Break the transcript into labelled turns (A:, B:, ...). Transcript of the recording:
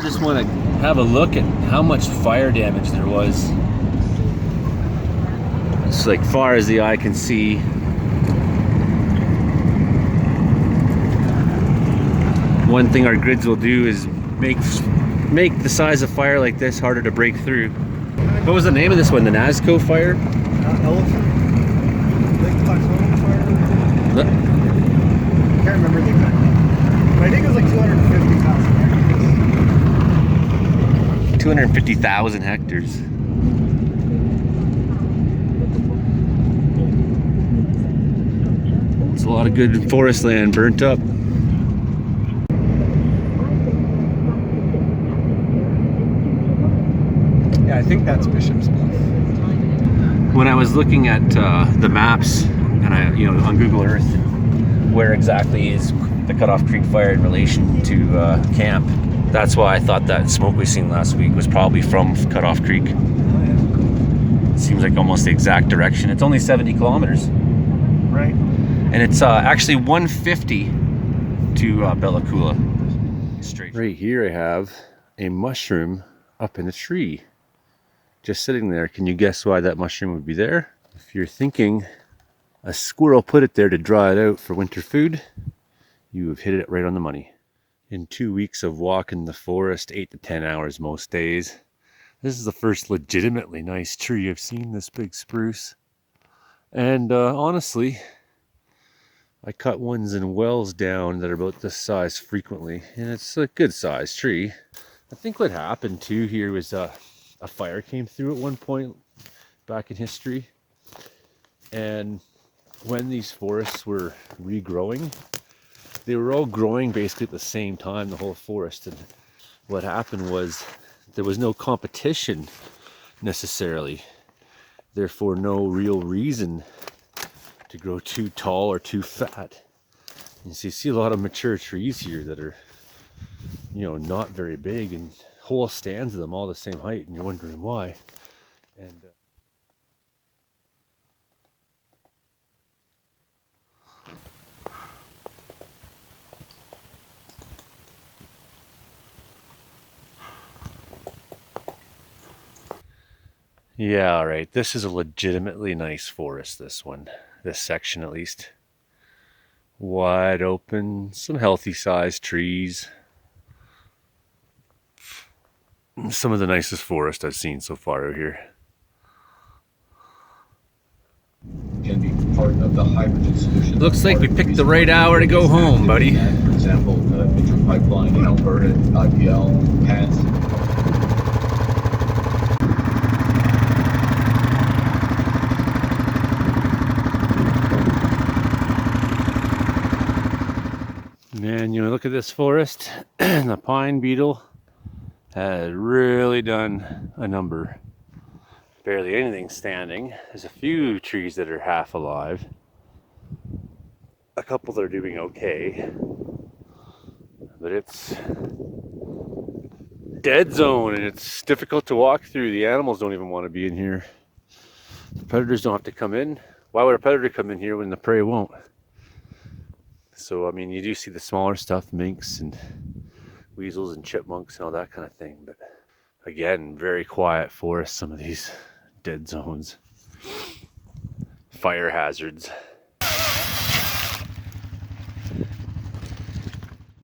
A: I just want to have a look at how much fire damage there was. It's like far as the eye can see. One thing our grids will do is make the size of fire like this harder to break through. What was the name of this one? The Nazco fire?
B: Elephant. Lake Plateau fire. I can't remember the exact name. But I think it was like 250,000 hectares.
A: 250,000 hectares. It's a lot of good forest land burnt up.
B: Yeah, I think that's Bishop's Bluff.
A: When I was looking at the maps and on Google Earth, where exactly is the Cutoff Creek fire in relation to camp, that's why I thought that smoke we seen last week was probably from Cutoff Creek. It seems like almost the exact direction. It's only 70 kilometers.
B: Right.
A: And it's actually 150 to Bella Coola. Straight. Right here I have a mushroom up in a tree. Just sitting there. Can you guess why that mushroom would be there? If you're thinking a squirrel put it there to dry it out for winter food, you have hit it right on the money. In 2 weeks of walking the forest, 8 to 10 hours most days, this is the first legitimately nice tree I've seen, this big spruce. And honestly, I cut ones in wells down that are about this size frequently, and it's a good sized tree. I think what happened too here was a fire came through at one point back in history, and when these forests were regrowing, they were all growing basically at the same time, the whole forest. And what happened was there was no competition necessarily, therefore no real reason to grow too tall or too fat. And so you see a lot of mature trees here that are, not very big, and whole stands of them all the same height, and you're wondering why. And yeah, all right, this is a legitimately nice forest, this section at least. Wide open, some healthy sized trees. Some of the nicest forest I've seen so far out here.
C: Can be part of the hydrogen solution.
A: Looks like we picked the right hour to go home, buddy.
C: For example, the major pipeline in Alberta, IPL, PANS. Man, look at this forest. The pine beetle has really done a number. Barely anything standing. There's a few trees that are half alive. A couple that are doing okay. But it's dead zone, and it's difficult to walk through. The animals don't even want to be in here. The predators don't have to come in. Why would a predator come in here when the prey won't? So, you do see the smaller stuff, minks and weasels and chipmunks and all that kind of thing. But again, very quiet forest, some of these dead zones. Fire hazards.